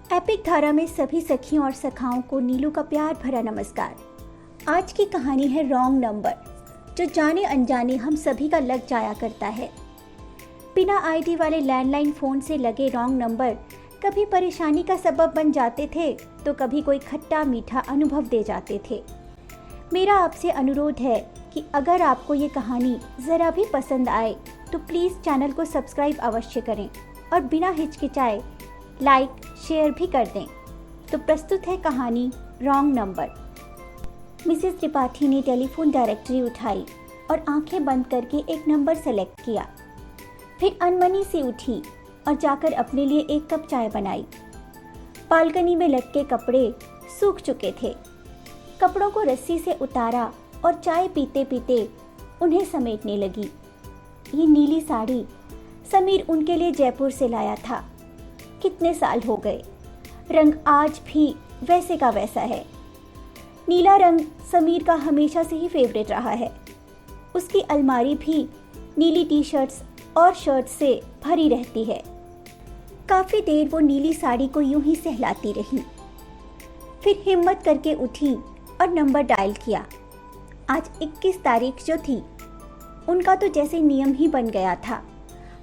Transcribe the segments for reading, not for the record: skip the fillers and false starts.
Epic धारा में सभी सखियों और सखाओं को नीलू का प्यार भरा नमस्कार। आज की कहानी है रॉन्ग नंबर, जो जाने अनजाने हम सभी का लग जाया करता है। बिना आईडी वाले लैंडलाइन फ़ोन से लगे रॉन्ग नंबर कभी परेशानी का सबब बन जाते थे तो कभी कोई खट्टा मीठा अनुभव दे जाते थे। मेरा आपसे अनुरोध है कि अगर आपको ये कहानी ज़रा भी पसंद आए तो प्लीज़ चैनल को सब्सक्राइब अवश्य करें और बिना हिचकिचाए लाइक शेयर भी कर दें। तो प्रस्तुत है कहानी रॉन्ग नंबर। मिसेस त्रिपाठी ने टेलीफोन डायरेक्टरी उठाई और आंखें बंद करके एक नंबर सेलेक्ट किया। फिर अनमनी से उठी और जाकर अपने लिए एक कप चाय बनाई। बालकनी में लटके कपड़े सूख चुके थे। कपड़ों को रस्सी से उतारा और चाय पीते पीते उन्हें समेटने लगी। ये नीली साड़ी समीर उनके लिए जयपुर से लाया था। कितने साल हो गए, रंग आज भी वैसे का वैसा है। नीला रंग समीर का हमेशा से ही फेवरेट रहा है। उसकी अलमारी भी नीली टी शर्ट्स और शर्ट से भरी रहती है। काफ़ी देर वो नीली साड़ी को यूं ही सहलाती रही। फिर हिम्मत करके उठी और नंबर डायल किया। आज 21 तारीख जो थी, उनका तो जैसे नियम ही बन गया था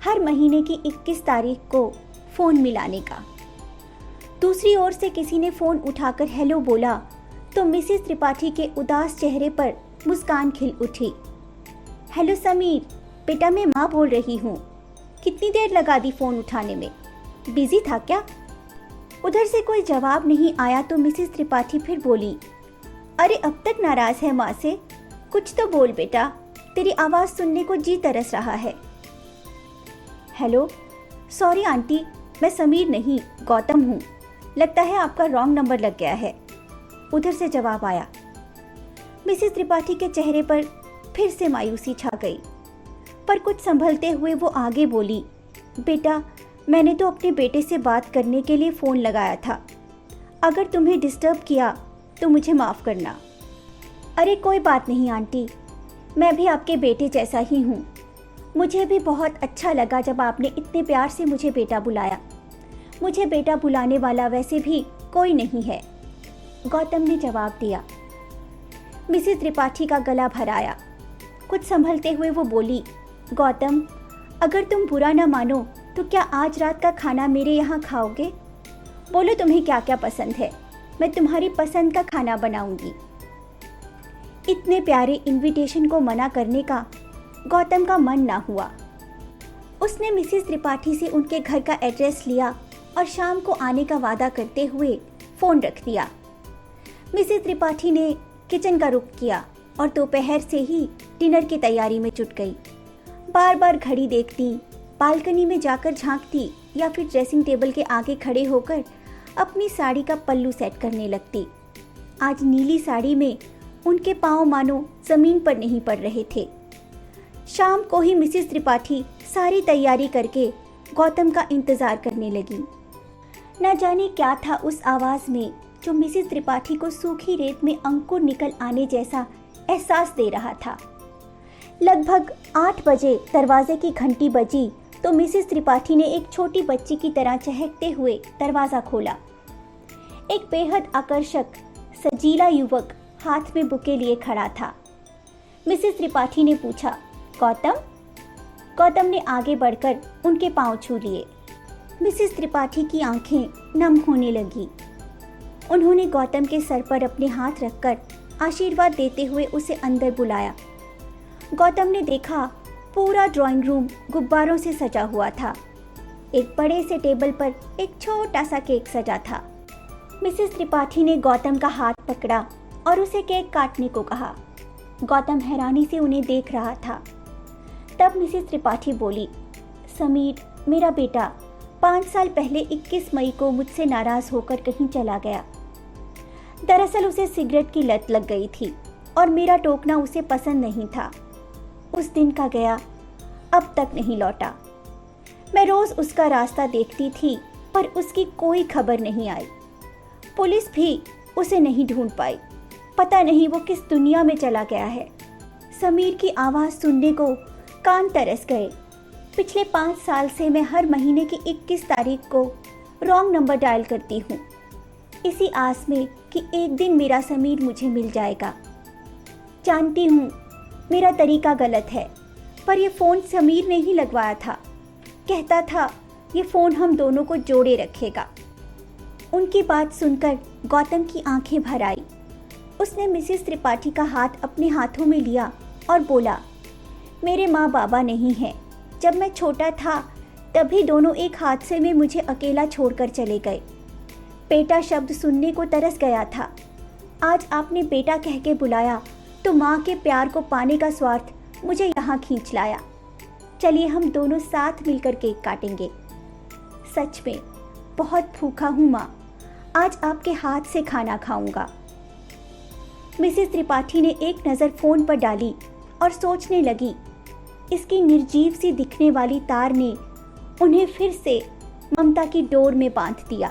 हर महीने की 21 तारीख को फ़ोन मिलाने का। दूसरी ओर से किसी ने फ़ोन उठाकर हेलो बोला तो मिसेस त्रिपाठी के उदास चेहरे पर मुस्कान खिल उठी। हेलो समीर, बेटा मैं माँ बोल रही हूँ। कितनी देर लगा दी फ़ोन उठाने में, बिजी था क्या? उधर से कोई जवाब नहीं आया तो मिसेस त्रिपाठी फिर बोली, अरे अब तक नाराज़ है माँ से? कुछ तो बोल बेटा, तेरी आवाज़ सुनने को जी तरस रहा है। हेलो, सॉरी आंटी, मैं समीर नहीं गौतम हूँ। लगता है आपका रॉन्ग नंबर लग गया है। उधर से जवाब आया। मिसेस त्रिपाठी के चेहरे पर फिर से मायूसी छा गई, पर कुछ संभलते हुए वो आगे बोली, बेटा मैंने तो अपने बेटे से बात करने के लिए फ़ोन लगाया था। अगर तुम्हें डिस्टर्ब किया तो मुझे माफ़ करना। अरे कोई बात नहीं आंटी, मैं भी आपके बेटे जैसा ही हूँ। मुझे भी बहुत अच्छा लगा जब आपने इतने प्यार से मुझे बेटा बुलाया। मुझे बेटा बुलाने वाला वैसे भी कोई नहीं है, गौतम ने जवाब दिया। मिसेस त्रिपाठी का गला भर आया। कुछ संभलते हुए वो बोली, गौतम अगर तुम बुरा ना मानो तो क्या आज रात का खाना मेरे यहाँ खाओगे? बोलो तुम्हें क्या क्या पसंद है, मैं तुम्हारी पसंद का खाना बनाऊंगी। इतने प्यारे इनविटेशन को मना करने का गौतम का मन ना हुआ। उसने मिसेस त्रिपाठी से उनके घर का एड्रेस लिया और शाम को आने का वादा करते हुए फ़ोन रख दिया। मिसेस त्रिपाठी ने किचन का रुख किया और दोपहर से ही डिनर की तैयारी में जुट गई। बार बार घड़ी देखती, बालकनी में जाकर झांकती या फिर ड्रेसिंग टेबल के आगे खड़े होकर अपनी साड़ी का पल्लू सेट करने लगती। आज नीली साड़ी में उनके पाँव मानो ज़मीन पर नहीं पड़ रहे थे। शाम को ही मिसेस त्रिपाठी सारी तैयारी करके गौतम का इंतज़ार करने लगी। न जाने क्या था उस आवाज़ में जो मिसेस त्रिपाठी को सूखी रेत में अंकुर निकल आने जैसा एहसास दे रहा था। लगभग 8 बजे दरवाजे की घंटी बजी तो मिसेस त्रिपाठी ने एक छोटी बच्ची की तरह चहकते हुए दरवाज़ा खोला। एक बेहद आकर्षक सजीला युवक हाथ में बुके लिए खड़ा था। मिसेस त्रिपाठी ने पूछा, गौतम? गौतम ने आगे बढ़कर उनके पांव छू लिए। मिसेस त्रिपाठी की आंखें नम होने लगी। उन्होंने गौतम के सर पर अपने हाथ रखकर आशीर्वाद देते हुए उसे अंदर बुलाया। गौतम ने देखा पूरा ड्राइंग रूम गुब्बारों से सजा हुआ था। एक बड़े से टेबल पर एक छोटा सा केक सजा था। मिसेस त्रिपाठी ने गौतम का हाथ पकड़ा और उसे केक काटने को कहा। गौतम हैरानी से उन्हें देख रहा था। तब मिसेस त्रिपाठी बोली, समीर मेरा बेटा 5 साल पहले 21 मई को मुझसे नाराज़ होकर कहीं चला गया। दरअसल उसे सिगरेट की लत लग गई थी और मेरा टोकना उसे पसंद नहीं था। उस दिन का गया, अब तक नहीं लौटा। मैं रोज़ उसका रास्ता देखती थी पर उसकी कोई खबर नहीं आई। पुलिस भी उसे नहीं ढूंढ पाई। पता नहीं वो किस दुनिया में चला गया है। समीर की आवाज़ सुनने को कान तरस गए। पिछले 5 साल से मैं हर महीने की 21 तारीख को रॉन्ग नंबर डायल करती हूँ, इसी आस में कि एक दिन मेरा समीर मुझे मिल जाएगा। जानती हूँ मेरा तरीका गलत है, पर यह फ़ोन समीर ने ही लगवाया था। कहता था ये फ़ोन हम दोनों को जोड़े रखेगा। उनकी बात सुनकर गौतम की आंखें भर आई। उसने मिसेस त्रिपाठी का हाथ अपने हाथों में लिया और बोला, मेरे माँ बाबा नहीं हैं। जब मैं छोटा था तभी दोनों एक हादसे में मुझे अकेला छोड़कर चले गए। बेटा शब्द सुनने को तरस गया था। आज आपने बेटा कह के बुलाया तो माँ के प्यार को पाने का स्वार्थ मुझे यहाँ खींच लाया। चलिए हम दोनों साथ मिलकर केक काटेंगे। सच में बहुत भूखा हूँ माँ, आज आपके हाथ से खाना खाऊंगा। मिसेस त्रिपाठी ने एक नज़र फ़ोन पर डाली और सोचने लगी, इसकी निर्जीव सी दिखने वाली तार ने उन्हें फिर से ममता की डोर में बांध दिया।